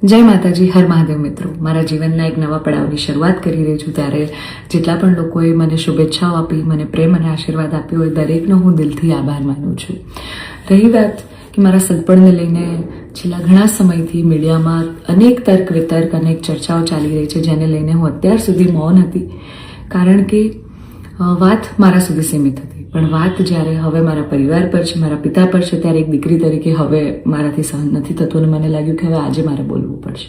જય માતાજી, હર મહાદેવ મિત્રો. મારા જીવનના એક નવા પડાવની શરૂઆત કરી રહી છું ત્યારે જેટલા પણ લોકોએ મને શુભેચ્છાઓ આપી, મને પ્રેમ અને આશીર્વાદ આપ્યો હોય દરેકનો હું દિલથી આભાર માનું છું. રહી વાત કે મારા સગપણને લઈને છેલ્લા ઘણા સમયથી મીડિયામાં અનેક તર્ક વિતર્ક, અનેક ચર્ચાઓ ચાલી રહી છે, જેને લઈને હું અત્યાર સુધી મૌન હતી, કારણ કે વાત મારા સુધી સીમિત હતી. પણ વાત જ્યારે હવે મારા પરિવાર પર છે, મારા પિતા પર છે, ત્યારે એક દીકરી તરીકે હવે મારાથી સહન નથી થતું અને મને લાગ્યું કે હવે આજે મારે બોલવું પડશે.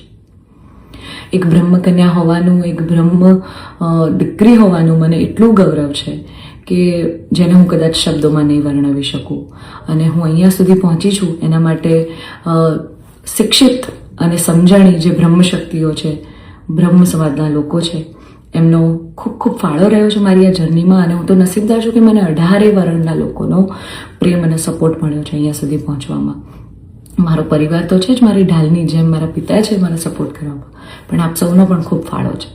એક બ્રહ્મકન્યા હોવાનું, એક બ્રહ્મ દીકરી હોવાનું મને એટલું ગૌરવ છે કે જેને હું કદાચ શબ્દોમાં નહીં વર્ણવી શકું. અને હું અહીંયા સુધી પહોંચી છું એના માટે શિક્ષિત અને સમજણી જે બ્રહ્મ શક્તિઓ છે, બ્રહ્મ સમાજના લોકો છે, એમનો ખૂબ ખૂબ ફાળો રહ્યો છે મારી આ જર્નીમાં. અને હું તો નસીબદાર છું કે મને 18 વર્ણના લોકોનો પ્રેમ અને સપોર્ટ મળ્યો છે અહીંયા સુધી પહોંચવામાં. મારો પરિવાર તો છે જ, મારી ઢાલની જેમ મારા પિતા છે મને સપોર્ટ કરવામાં, પણ આપ સૌનો પણ ખૂબ ફાળો છે.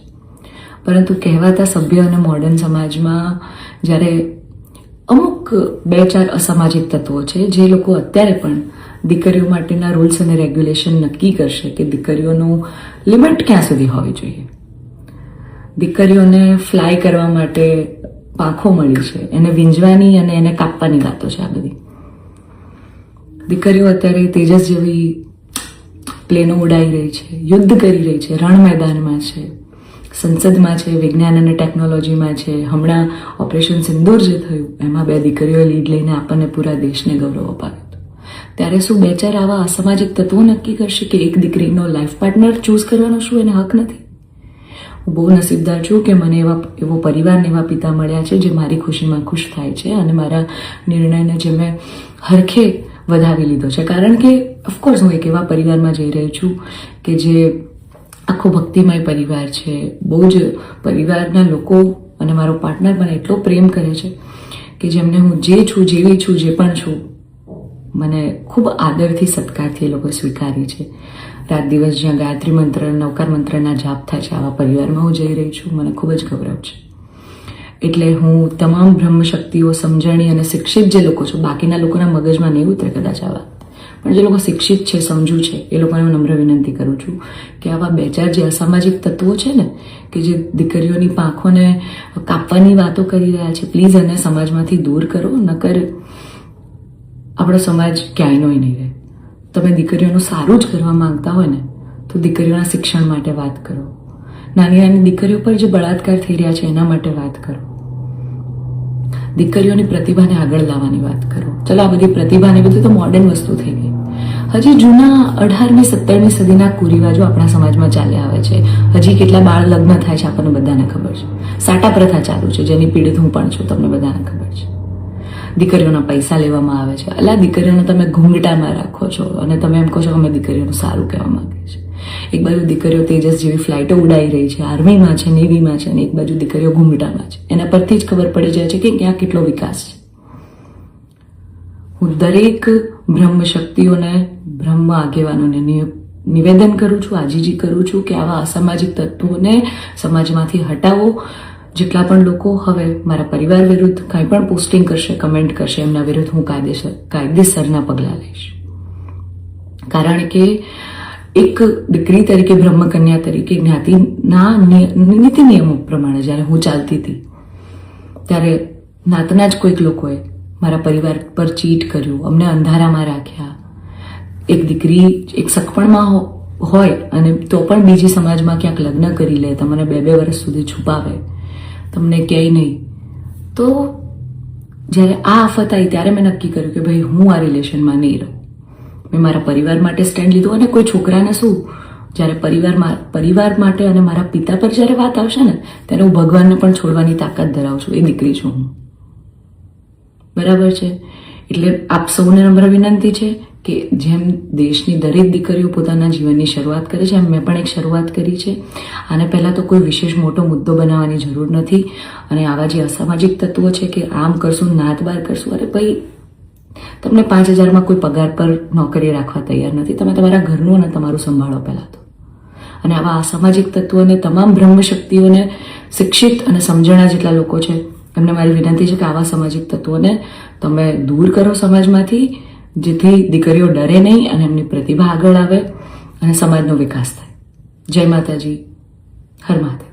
પરંતુ કહેવાતા સભ્ય અને મોડર્ન સમાજમાં જ્યારે અમુક 2-4 અસામાજિક તત્વો છે જે લોકો અત્યારે પણ દીકરીઓ માટેના રૂલ્સ અને રેગ્યુલેશન નક્કી કરશે કે દીકરીઓનું લિમિટ ક્યાં સુધી હોવી જોઈએ, દીકરીઓને ફ્લાય કરવા માટે પાંખો મળી છે, એને વીંજવાની અને એને કાપવાની વાતો છે. આ બધી દીકરીઓ અત્યારે તેજસ જેવી પ્લેનો ઉડાઈ રહી છે, યુદ્ધ કરી રહી છે, રણ મેદાનમાં છે, સંસદમાં છે, વિજ્ઞાન અને ટેકનોલોજીમાં છે. હમણાં ઓપરેશન સિંદૂર જે થયું એમાં 2 દીકરીઓ લીડ લઈને આપણને પૂરા દેશને ગૌરવ અપાવ્યું હતું. ત્યારે શું 2-4 આવા અસામાજિક તત્વો નક્કી કરશે કે એક દીકરીનો લાઈફ પાર્ટનર ચૂઝ કરવાનો શું એને હક નથી? હું બહુ નસીબદાર છું કે મને એવો પરિવારને એવા પિતા મળ્યા છે જે મારી ખુશીમાં ખુશ થાય છે અને મારા નિર્ણયને જે મેં હરખે વધાવી લીધો છે. કારણ કે ઓફકોર્સ હું એક એવા પરિવારમાં જઈ રહી છું કે જે આખો ભક્તિમય પરિવાર છે. બહુ જ પરિવારના લોકો અને મારો પાર્ટનર મને એટલો પ્રેમ કરે છે કે જેમને હું જે છું, જેવી છું, જે પણ છું, મને ખૂબ આદરથી, સત્કારથી એ લોકો સ્વીકારી છે. રાત દિવસ જ્યાં ગાયત્રી મંત્ર, નવકાર મંત્રના જાપ થાય છે, આવા પરિવારમાં હું જઈ રહી છું. મને ખૂબ જ ગૌરવ છે. એટલે હું તમામ બ્રહ્મ શક્તિઓ, સમજણી અને શિક્ષિત જે લોકો છે, બાકીના લોકોના મગજમાં નહીં ઉતરે કદાચ આ વાત, પણ જે લોકો શિક્ષિત છે, સમજુ છે, એ લોકોને હું નમ્ર વિનંતી કરું છું કે આવા 2-4 જે અસામાજિક તત્વો છે ને, કે જે દીકરીઓની પાંખોને કાપવાની વાતો કરી રહ્યા છે, પ્લીઝ એને સમાજમાંથી દૂર કરો, નકર આપણો સમાજ ક્યાંયનો નહીં રહે. તમે દીકરીઓનું સારું જ કરવા માંગતા હોય ને તો દીકરીઓના શિક્ષણ માટે વાત કરો. નાની નાની દીકરીઓ પર જે બળાત્કાર થઈ રહ્યા છે એના માટે વાત કરો. દીકરીઓની પ્રતિભાને આગળ લાવવાની વાત કરો. ચલો, આ બધી પ્રતિભાને બધું તો મોડર્ન વસ્તુ થઈ ગઈ. હજી જૂના 18મી 17મી સદીના કુરિવાજો આપણા સમાજમાં ચાલ્યા આવે છે. હજી કેટલા બાળ લગ્ન થાય છે આપણને બધાને ખબર છે. સાટા પ્રથા ચાલુ છે જેની પીડિત હું પણ છું, તમને બધાને ખબર છે. દીકરીઓના પૈસા લેવામાં આવે છે. અલા, દીકરીઓને તમે ઘૂંઘટામાં રાખો છો અને તમે એમ કહો છો કે અમે દીકરીઓનું સારું કહેવા માંગીએ છીએ. એક બાજુ દીકરીઓ તેજસ જેવી ફ્લાઇટો ઉડાઈ રહી છે, આર્મીમાં છે, નેવીમાં છે, અને એક બાજુ દીકરીઓ ઘૂંઘટામાં છે. એના પરથી જ ખબર પડી જાય છે કે ક્યાં કેટલો વિકાસ છે. હું દરેક બ્રહ્મ શક્તિઓને, બ્રહ્મ આગેવાનોને નિવેદન કરું છું, આજીજી કરું છું કે આવા અસામાજિક તત્વોને સમાજમાંથી હટાવો. જેટલા પણ લોકો હવે મારા પરિવાર વિરુદ્ધ કંઈ પણ પોસ્ટિંગ કરશે, કમેન્ટ કરશે, એમના વિરુદ્ધ હું કાયદેસરના પગલાં લઈશ. કારણ કે એક દીકરી તરીકે, બ્રહ્મકન્યા તરીકે, જ્ઞાતિના નીતિ નિયમો પ્રમાણે જ્યારે હું ચાલતી હતી ત્યારે નાતના જ કોઈક લોકોએ મારા પરિવાર પર ચીટ કર્યું, અમને અંધારામાં રાખ્યા. એક દીકરી એક સગપણમાં હોય અને તો પણ બીજી સમાજમાં ક્યાંક લગ્ન કરી લે, તમને 2-2 વર્ષ સુધી છુપાવે, તમને ક્યાંય નહીં. તો જ્યારે આ આફત આવી ત્યારે મેં નક્કી કર્યું કે ભાઈ હું આ રિલેશનમાં નહીં રહું. મેં મારા પરિવાર માટે સ્ટેન્ડ લીધું. અને કોઈ છોકરાને શું, જ્યારે પરિવાર માટે અને મારા પિતા પર જ્યારે વાત આવશે ને ત્યારે હું ભગવાનને પણ છોડવાની તાકાત ધરાવું છું. એ દીકરી છું હું, બરાબર છે? એટલે આપ સૌને નમ્ર વિનંતી છે કે જેમ દેશની દરેક દીકરીઓ પોતાના જીવનની શરૂઆત કરે છે, એમ મેં પણ એક શરૂઆત કરી છે. આને પહેલાં તો કોઈ વિશેષ મોટો મુદ્દો બનાવવાની જરૂર નથી. અને આવા જે અસામાજિક તત્વો છે કે આમ કરશું, નાત બાર કરશું, અરે ભાઈ, તમને 5,000માં કોઈ પગાર પર નોકરી રાખવા તૈયાર નથી. તમે તમારા ઘરનું અને તમારું સંભાળો પહેલાં તો. અને આવા અસામાજિક તત્વોને, તમામ બ્રહ્મ શક્તિઓને, શિક્ષિત અને સમજણા જેટલા લોકો છે એમને મારી વિનંતી છે કે આવા સામાજિક તત્વોને તમે દૂર કરો સમાજમાંથી, જેથી દીકરીઓ ડરે નહીં અને એમની પ્રતિભા આગળ આવે. અને સમાજનો વિકાસ થાય. જય માતાજી, હર માતા.